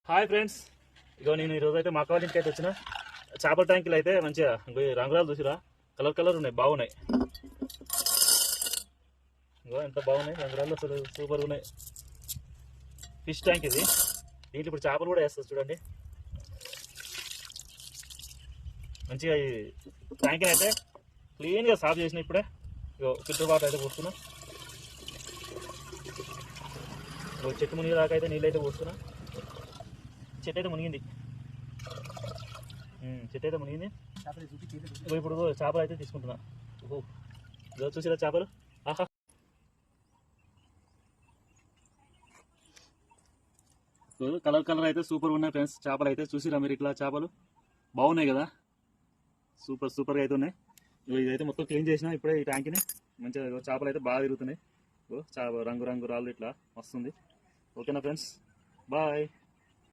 Hi friends, ఇగో నేను ఈరోజు అయితే మా అక్క వాళ్ళ ఇంటికి అయితే వచ్చిన. చేపల ట్యాంకులు అయితే మంచిగా రంగురాలు చూసిరా, కలర్ కలర్ ఉన్నాయి, బాగున్నాయి. ఇగో ఎంత బాగున్నాయి రంగురాలు, అసలు సూపర్ ఉన్నాయి. ఫిష్ ట్యాంక్ ఇది, దీంట్లో ఇప్పుడు చేపలు కూడా వేస్తారు చూడండి. మంచిగా ఈ ట్యాంక్ అయితే క్లీన్గా సాఫ్ చేసిన ఇప్పుడే. ఇగో ఫిల్టర్ వాటర్ అయితే పోస్తున్నా. చెట్టు మునిగి దాకా అయితే నీళ్ళు అయితే పోస్తున్నా. చెట్టు అయితే మునిగింది, చెట్టు అయితే మునిగింది. ఇప్పుడు చేపలు అయితే తీసుకుంటున్నా. ఓహో, చూసిరా చేపలు, ఆహా. కలర్ కలర్ అయితే సూపర్ ఉన్నాయి ఫ్రెండ్స్. చేపలు అయితే చూసిరా మీరు, ఇట్లా చేపలు బాగున్నాయి కదా, సూపర్ సూపర్గా అయితే ఉన్నాయి. ఇదైతే మొత్తం క్లీన్ చేసిన ఇప్పుడే ఈ ట్యాంక్ని. మంచిగా చేపలు అయితే బాగా తిరుగుతున్నాయి. రంగు రంగు రాళ్ళు ఇట్లా వస్తుంది. ఓకేనా ఫ్రెండ్స్, బాయ్.